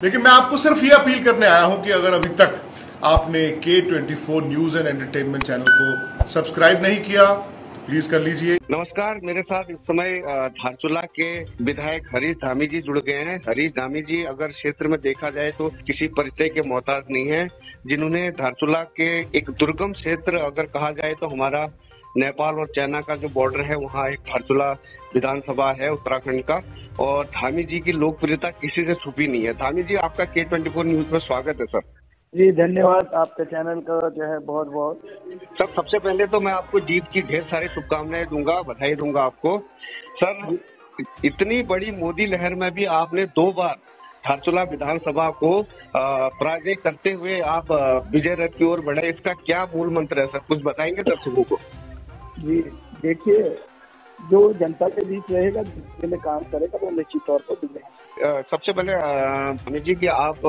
लेकिन मैं आपको सिर्फ ये अपील करने आया हूं कि अगर अभी तक आपने K24 news and entertainment channel को सब्सक्राइब नहीं किया तो प्लीज कर लीजिए। नमस्कार, मेरे साथ इस समय धारचूला के विधायक हरीश धामी जी जुड़ गए हैं। हरीश धामी जी अगर क्षेत्र में देखा जाए तो किसी परिचय के मोहताज नहीं है, जिन्होंने धारचूला के एक दुर्गम क्षेत्र अगर कहा जाए तो हमारा नेपाल और चाइना का जो बॉर्डर है वहाँ एक धारचूला विधानसभा है उत्तराखंड का, और धामी जी की लोकप्रियता किसी से छुपी नहीं है। धामी जी, आपका K24 न्यूज में स्वागत है सर। जी धन्यवाद, आपके चैनल का जो है बहुत बहुत। सर, सबसे पहले तो मैं आपको जीत की ढेर सारी शुभकामनाएं दूंगा, बधाई दूंगा आपको। सर, इतनी बड़ी मोदी लहर में भी आपने 2 बार धारचूला विधानसभा को पराजय करते हुए आप विजय रथ की ओर बढ़े, इसका क्या मूल मंत्र है सर, कुछ बताएंगे दर्शकों को? जी देखिए, जो जनता के बीच रहेगा, जिसके लिए काम करेगा वो निश्चित तौर पर विजय। सबसे पहले अमित जी की आप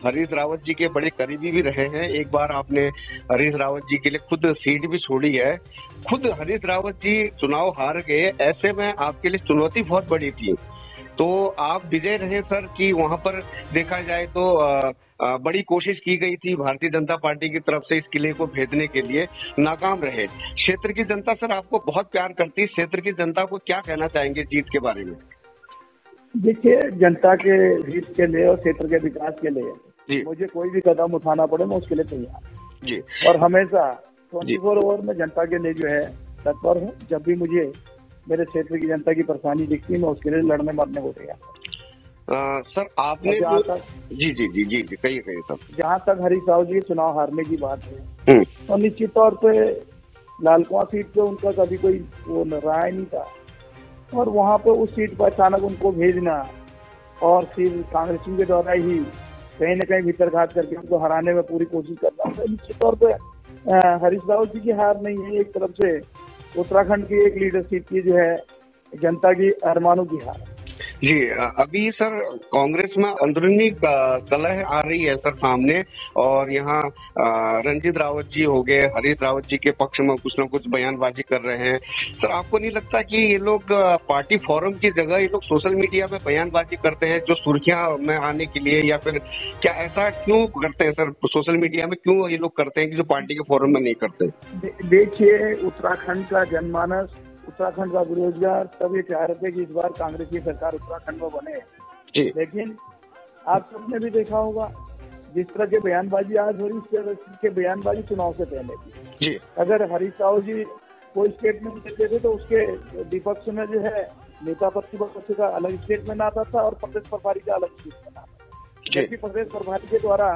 हरीश रावत जी के बड़े करीबी भी रहे हैं। एक बार आपने हरीश रावत जी के लिए खुद सीट भी छोड़ी है। खुद हरीश रावत जी चुनाव हार गए, ऐसे में आपके लिए चुनौती बहुत बड़ी थी, तो आप विजय रहे सर कि वहां पर देखा जाए तो बड़ी कोशिश की गई थी भारतीय जनता पार्टी की तरफ से इस किले को भेजने के लिए, नाकाम रहे। क्षेत्र की जनता सर आपको बहुत प्यार करती है, क्षेत्र की जनता को क्या कहना चाहेंगे जीत के बारे में? देखिए, जनता के हित के लिए और क्षेत्र के विकास के लिए मुझे कोई भी कदम उठाना पड़े मैं उसके लिए तैयार जी, और हमेशा 24 ओवर में जनता के लिए जो है तत्पर हूँ। जब भी मुझे मेरे क्षेत्र की जनता की परेशानी दिखती है मैं उसके लिए लड़ने मरने को तैयार। सर आपने जी कहिए सर। जहाँ तक हरीश रावत जी चुनाव हारने की बात है तो निश्चित तौर पे लालकुआं सीट पे उनका कभी कोई वो राय नहीं था, और वहाँ पे उस सीट पर अचानक उनको भेजना और फिर कांग्रेसियों के द्वारा ही कहीं न कहीं भीतरघात करके उनको हराने में पूरी कोशिश करना, तो निश्चित तौर पे हरीश रावत जी की हार नहीं है, एक तरफ से उत्तराखंड की एक लीडरशिप की जो है जनता की अरमानों की हार। जी, अभी सर कांग्रेस में अंदरूनी कलह आ रही है सर सामने, और यहाँ रंजीत रावत जी हो गए, हरीश रावत जी के पक्ष में कुछ न कुछ बयानबाजी कर रहे हैं। सर आपको नहीं लगता कि ये लोग पार्टी फोरम की जगह ये लोग सोशल मीडिया में बयानबाजी करते हैं जो सुर्खियां में आने के लिए, या फिर क्या ऐसा क्यों करते हैं सर? सोशल मीडिया में क्यों ये लोग करते हैं कि जो पार्टी के फोरम में नहीं करते? देखिए, उत्तराखंड का जनमानस, उत्तराखंड का बेरोजगार सब ये चाह रहे थे कि इस बार कांग्रेस की सरकार उत्तराखंड में बने, लेकिन आप सबने भी देखा होगा जिस तरह के बयानबाजी आज हो रही, इस तरह के बयानबाजी चुनाव से पहले थी। अगर हरीश रावत जी कोई स्टेटमेंट देते थे तो उसके विपक्ष में जो है नेता प्रतिपक्ष का अलग स्टेटमेंट आता था और प्रदेश प्रभारी का अलग स्टेटमेंट आता था, जबकि प्रदेश प्रभारी के द्वारा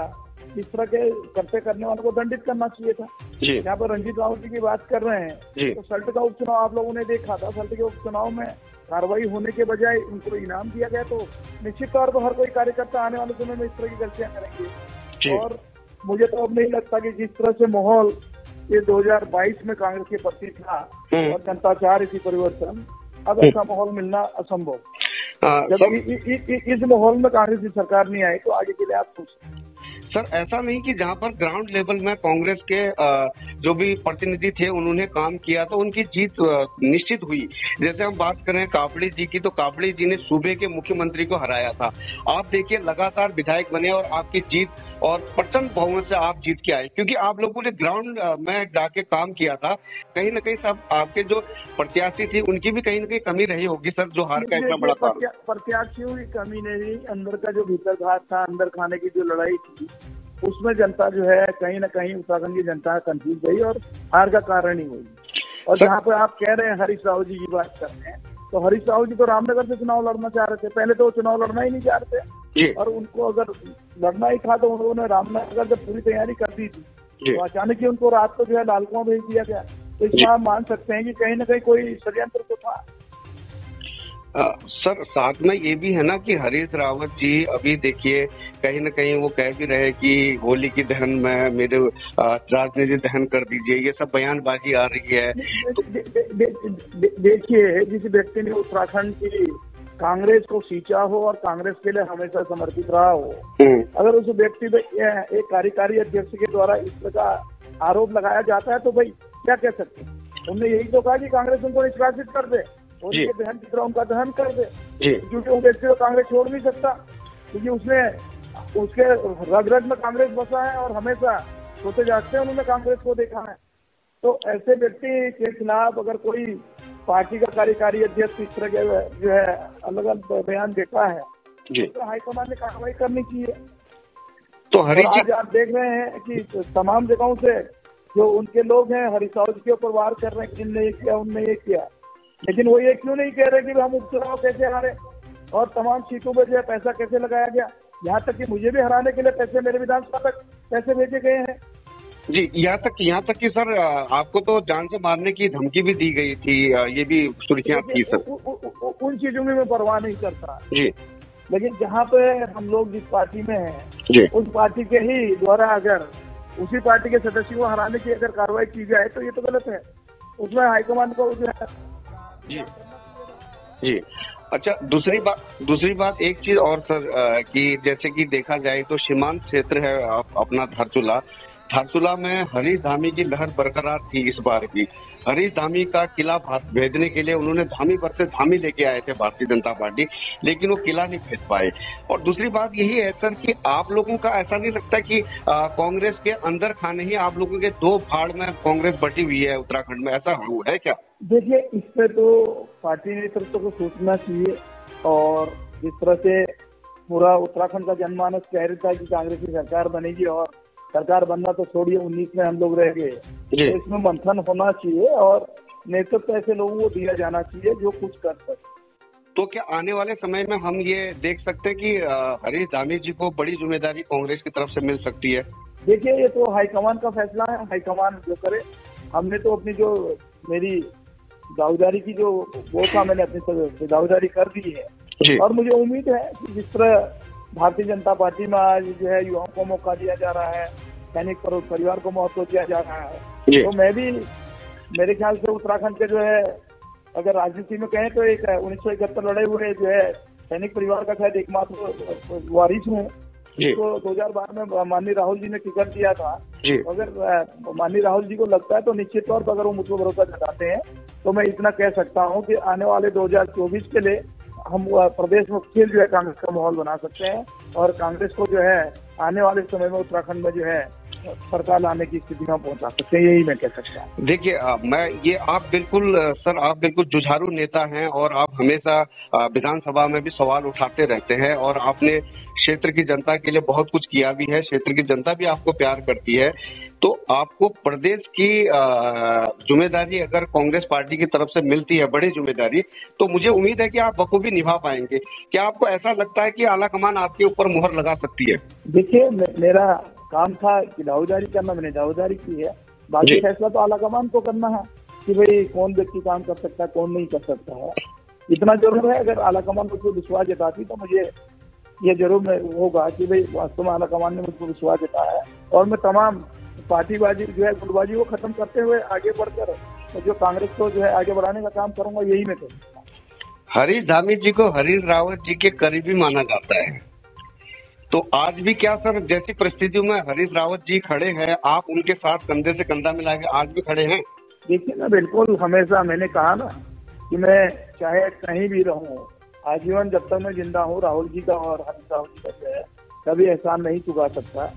इस तरह के करते करने वालों को दंडित करना चाहिए था। यहाँ पर रंजीत रावत जी की बात कर रहे हैं तो सल्ट का उपचुनाव आप लोगों ने देखा था, सल्ट के उपचुनाव में कार्रवाई होने के बजाय उनको इनाम दिया गया, तो निश्चित तौर पर हर कोई कार्यकर्ता आने वाले समय में इस तरह की गलतियां करेंगे। और मुझे तो अब नहीं लगता कि जिस तरह से माहौल ये 2022 में कांग्रेस के प्रति था और जनता चाह रही थी परिवर्तन, अब ऐसा माहौल मिलना असंभव। जब इस माहौल में कांग्रेस की सरकार नहीं आई तो आगे के लिए आप सोचें। सर ऐसा नहीं कि जहां पर ग्राउंड लेवल में कांग्रेस के जो भी प्रतिनिधि थे उन्होंने काम किया तो उनकी जीत निश्चित हुई। जैसे हम बात करें काबड़ी जी की, तो काबड़ी जी ने सूबे के मुख्यमंत्री को हराया था। आप देखिए, लगातार विधायक बने और आपकी जीत, और प्रचंड बहुमत से आप जीत के आए, क्योंकि आप लोगों ने ग्राउंड में जाके काम किया था। कहीं न कहीं सब आपके जो प्रत्याशी थी उनकी भी कहीं न कहीं कमी रही होगी सर, जो हार का इतना बड़ा कारण। प्रत्याशियों की कमी नहीं, अंदर का जो भीतरघात था, अंदर खाने की जो लड़ाई थी, उसमें जनता जो है कहीं न कहीं उत्तराखंड की जनता कंफ्यूज गई और हार का कारण ही हुई। और जहाँ पे आप कह रहे हैं हरीश रावत जी की बात कर रहे हैं, तो हरीश रावत जी तो रामनगर से चुनाव लड़ना चाह रहे थे, पहले तो वो चुनाव लड़ना ही नहीं चाह रहे थे, और उनको अगर लड़ना ही था तो उन्होंने रामनगर जब पूरी तैयारी कर दी थी तो अचानक ही उनको रात को जो है लालकुआं भेज दिया गया। तो इसमें आप मान सकते हैं कि कहीं न कहीं कोई षड्यंत्र तो था। सर साथ में ये भी है ना कि हरीश रावत जी अभी देखिए कहीं न कहीं वो कह भी रहे कि होली की दहन में मेरे राजनीति दहन कर दीजिए, ये सब बयानबाजी आ रही है। देखिए, जिस व्यक्ति ने उत्तराखंड की कांग्रेस को सींचा हो और कांग्रेस के लिए हमेशा समर्पित रहा हो, अगर उस व्यक्ति पे एक कार्यकारी अध्यक्ष के द्वारा इस प्रकार आरोप लगाया जाता है तो भाई क्या कह सकते हैं? उन्होंने यही तो कहा कि कांग्रेस उनको निष्कासित कर दे, होली के दहन की तरह उनका दहन कर दे, क्योंकि वो व्यक्ति को कांग्रेस छोड़ नहीं सकता, क्योंकि उसने उसके रग रग में कांग्रेस बसा है और हमेशा सोते जागते उन्होंने कांग्रेस को देखा है। तो ऐसे व्यक्ति के खिलाफ अगर कोई पार्टी का कार्यकारी अध्यक्ष इस तरह के जो है अलग अलग बयान देता है तो हाईकमान ने कार्रवाई करनी चाहिए। तो हरीश जी, आज आप देख रहे हैं कि तमाम जगहों से जो उनके लोग हैं हरीश रावत के ऊपर वार कर रहे हैं कि इनने ये किया उनने ये किया, लेकिन वो ये क्यों नहीं कह रहे कि हम उपचुनाव कैसे हारे और तमाम सीटों पर जो है पैसा कैसे लगाया गया। यहाँ तक कि मुझे भी हराने के लिए पैसे मेरे विधानसभा तक पैसे भेजे गए हैं जी। यहाँ तक कि सर आपको तो जान से मारने की धमकी भी दी गई थी, ये भी सुर्खियां थी सर। उन चीजों में मैं परवाह नहीं करता जी, लेकिन जहाँ पे हम लोग जिस पार्टी में हैं उस पार्टी के ही द्वारा अगर उसी पार्टी के सदस्यों को हराने की अगर कार्रवाई की जाए तो ये तो गलत है। उसमें हाईकमान को जो है जी। अच्छा, दूसरी बात एक चीज और सर कि जैसे कि देखा जाए तो सीमांत क्षेत्र है अपना धारचूला में हरीश धामी की लहर बरकरार थी। इस बार की हरीश धामी का किला भेजने के लिए उन्होंने धामी पर से धामी लेके आए थे भारतीय जनता पार्टी, लेकिन वो किला नहीं भेज पाए। और दूसरी बात यही है सर कि आप लोगों का ऐसा नहीं लगता कि कांग्रेस के अंदर खाने ही आप लोगों के दो फाड़ में कांग्रेस बटी हुई है उत्तराखंड में, ऐसा है क्या? देखिए, इस पे तो पार्टी नेतृत्व को सोचना चाहिए और जिस तरह से पूरा उत्तराखंड का जनमानस कह रहा था कि कांग्रेस की सरकार बनेगी और सरकार बनना तो छोड़िए 19 में हम लोग रह गए, तो इसमें मंथन होना चाहिए और नेतृत्व ऐसे लोगों को दिया जाना चाहिए जो कुछ कर सके। तो क्या आने वाले समय में हम ये देख सकते हैं कि हरीश धामी जी को बड़ी जिम्मेदारी कांग्रेस की तरफ से मिल सकती है? देखिए, ये तो हाईकमान का फैसला है, हाईकमान जो करे। हमने तो अपनी जो मेरी दावेदारी की जो वो था मैंने अपनी दावेदारी कर दी है और मुझे उम्मीद है कि जिस तरह भारतीय जनता पार्टी में आज जो है युवाओं को मौका दिया जा रहा है, सैनिक परिवार को महत्व दिया जा रहा है, तो मैं भी मेरे ख्याल से उत्तराखंड के जो है अगर राजनीति में कहें तो एक 1971 लड़े हुए जो है सैनिक परिवार का शायद एकमात्र वारिस हूँ। तो 2012 में माननीय राहुल जी ने टिकट दिया था। अगर माननीय राहुल जी को लगता है तो निश्चित तौर पर अगर वो मुझको भरोसा जताते हैं तो मैं इतना कह सकता हूँ कि आने वाले 2024 के लिए हम प्रदेश में फिर जो है कांग्रेस का माहौल बना सकते हैं और कांग्रेस को जो है आने वाले समय में उत्तराखंड में जो है सरकार लाने की स्थिति में पहुंचा सकते हैं, यही मैं कह सकता हूँ। देखिए, आप बिल्कुल जुझारू नेता हैं और आप हमेशा विधानसभा में भी सवाल उठाते रहते हैं और आपने क्षेत्र की जनता के लिए बहुत कुछ किया भी है, क्षेत्र की जनता भी आपको प्यार करती है। तो आपको प्रदेश की जिम्मेदारी अगर कांग्रेस पार्टी की तरफ से मिलती है, बड़ी जिम्मेदारी, तो मुझे उम्मीद है कि आप बखूबी निभा पाएंगे। क्या आपको ऐसा लगता है कि आलाकमान आपके ऊपर मुहर लगा सकती है? देखिए, मेरा काम था कि दावेदारी करना, मैंने दावेदारी की है। बाकी फैसला तो आलाकमान को करना है कि भाई कौन व्यक्ति काम कर सकता है, कौन नहीं कर सकता है। इतना जरूर है, अगर आलाकमान मुझको विश्वास जताती तो मुझे ये जरूर होगा कि भाई वास्तव में आलाकमान ने मुझको विश्वास जताया है और मैं तमाम पार्टीबाजी जो है गुटबाजी को खत्म करते हुए आगे बढ़कर जो कांग्रेस को जो है आगे बढ़ाने का काम करूंगा, यही मैं कहूँगा। हरीश धामी जी को हरीश रावत जी के करीबी माना जाता है, तो आज भी क्या सर जैसी परिस्थितियों में हरीश रावत जी खड़े हैं, आप उनके साथ कंधे से कंधा मिला के आज भी खड़े हैं? देखिए ना, बिल्कुल, हमेशा मैंने कहा ना कि मैं चाहे कहीं भी रहूं, आजीवन जब तक मैं जिंदा हूँ राहुल जी का और हरीश रावत जी का जो है कभी एहसान नहीं चुका सकता।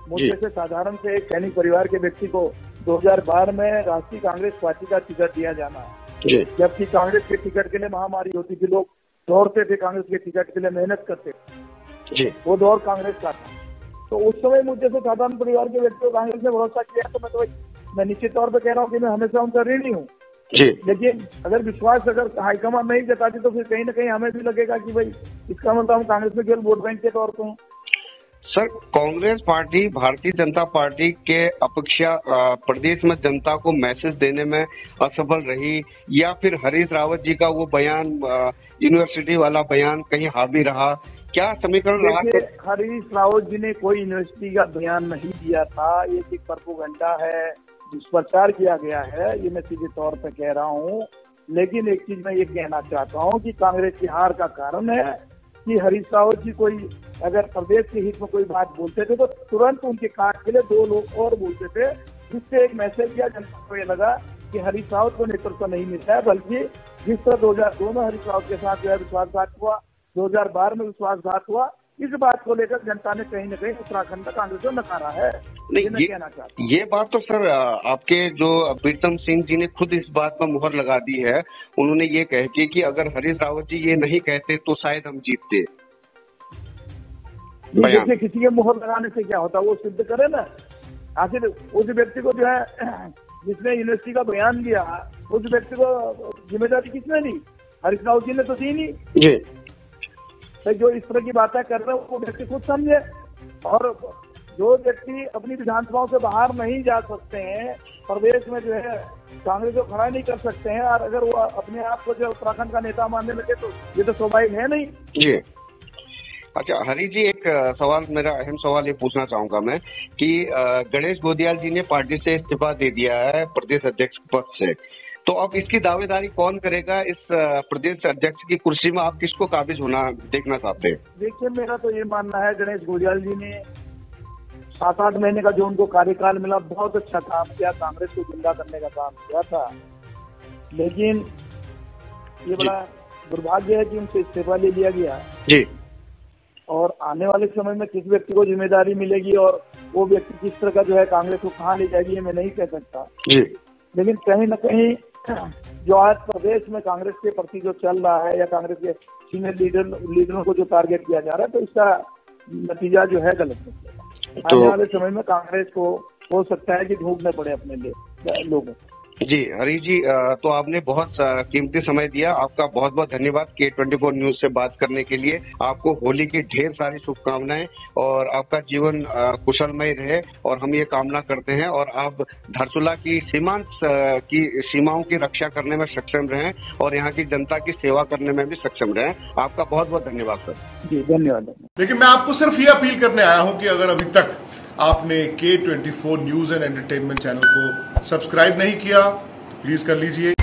मुझे से साधारण से एक सैनिक परिवार के व्यक्ति को 2012 में राष्ट्रीय कांग्रेस पार्टी का टिकट दिया जाना है, जबकि कांग्रेस के टिकट के लिए महामारी होती थी, लोग दौड़ते थे कांग्रेस के टिकट के लिए, मेहनत करते थे, वो दौर कांग्रेस का था। तो उस समय मुझे से साधारण परिवार के व्यक्ति को कांग्रेस ने भरोसा किया, तो मैं निश्चित तौर पर कह रहा हूँ कि मैं हमेशा उनका ऋणी हूँ। लेकिन अगर विश्वास अगर हाईकमान नहीं जताती तो फिर कहीं ना कहीं हमें भी लगेगा कि भाई इसका मतलब हम कांग्रेस में केवल वोट बैंक के तौर पर हैं। Sir, Congress party Bharatiya Janata party के अपेक्षा प्रदेश में जनता को मैसेज देने में असफल रही, या फिर हरीश रावत जी का वो बयान यूनिवर्सिटी वाला बयान कहीं हावी रहा? क्या समीकरण रहा? हरीश रावत जी ने कोई यूनिवर्सिटी का बयान नहीं दिया था, ये एक प्रोपेगेंडा है, दुष्प्रचार किया गया है, ये मैं सीधे तौर पे कह रहा हूँ। लेकिन एक चीज मैं ये कहना चाहता हूँ कि कांग्रेस की हार का कारण है कि हरीश रावत जी कोई अगर प्रदेश के हित में कोई बात बोलते थे तो तुरंत उनके काट के लिए दो लोग और बोलते थे, जिससे एक मैसेज किया जनता को ये लगा कि हरीश रावत को नेतृत्व नहीं मिलता है। बल्कि जिस तरह 2002 में हरीश रावत के साथ जो है विश्वासघात हुआ, 2012 में विश्वासघात हुआ, इस बात को लेकर जनता ने कहीं न कहीं उत्तराखंड का कांग्रेस को नकारा है। नहीं, कहना चाहता हूं। ये बात तो सर आपके जो प्रीतम सिंह जी ने खुद इस बात पर मुहर लगा दी है। उन्होंने ये कह के कि अगर हरीश रावत जी ये नहीं कहते तो शायद हम जीतते। देखिए, किसी के मुहर लगाने से क्या होता है, वो सिद्ध करे ना। आखिर उस व्यक्ति को जो है जिसने यूनिवर्सिटी का बयान दिया, उस व्यक्ति को जिम्मेदारी किसने दी? हरीश रावत जी ने तो दी नहीं जी। तो जो इस तरह की बातें कर रहे हैं वो व्यक्ति खुद समझे। और जो व्यक्ति अपनी विधानसभाओं से बाहर नहीं जा सकते हैं, प्रदेश में जो है कांग्रेस को खड़ा नहीं कर सकते हैं, और अगर वो अपने आप को जो उत्तराखंड का नेता मानने लगे तो ये तो स्वाभाविक है नहीं जी। अच्छा हरी जी, एक सवाल, मेरा अहम सवाल ये पूछना चाहूंगा मैं कि गणेश गोदियाल जी ने पार्टी से इस्तीफा दे दिया है प्रदेश अध्यक्ष पद से, तो अब इसकी दावेदारी कौन करेगा? इस प्रदेश अध्यक्ष की कुर्सी में आप किसको काबिज होना देखना चाहते हैं? देखिए, मेरा तो ये मानना है गणेश गोदियाल जी ने 7-8 महीने का जो उनको कार्यकाल मिला, बहुत अच्छा काम किया, कांग्रेस को जिंदा करने का काम किया था। लेकिन ये बड़ा दुर्भाग्य है कि उनसे इस्तीफा ले लिया गया जी। और आने वाले समय में किस व्यक्ति को जिम्मेदारी मिलेगी और वो व्यक्ति किस तरह का जो है कांग्रेस को कहाँ ले जाएगी, ये मैं नहीं कह सकता जी। लेकिन कहीं न कहीं जो आज प्रदेश में कांग्रेस के प्रति जो चल रहा है, या कांग्रेस के सीनियर लीडरों को जो टारगेट किया जा रहा है, तो इसका नतीजा जो है गलत है। आने वाले समय में कांग्रेस को हो सकता है कि ढूंढने पड़े अपने लिए लोगों। जी हरी जी, तो आपने बहुत कीमती समय दिया, आपका बहुत बहुत धन्यवाद K24 न्यूज से बात करने के लिए। आपको होली की ढेर सारी शुभकामनाएं और आपका जीवन कुशलमय रहे, और हम ये कामना करते हैं और आप धारचूला की सीमाओं की रक्षा करने में सक्षम रहें और यहाँ की जनता की सेवा करने में भी सक्षम रहें। आपका बहुत बहुत धन्यवाद सर। जी धन्यवाद। लेकिन मैं आपको सिर्फ ये अपील करने आया हूं कि अगर अभी तक आपने K24 news and entertainment channel को सब्सक्राइब नहीं किया तो प्लीज कर लीजिए।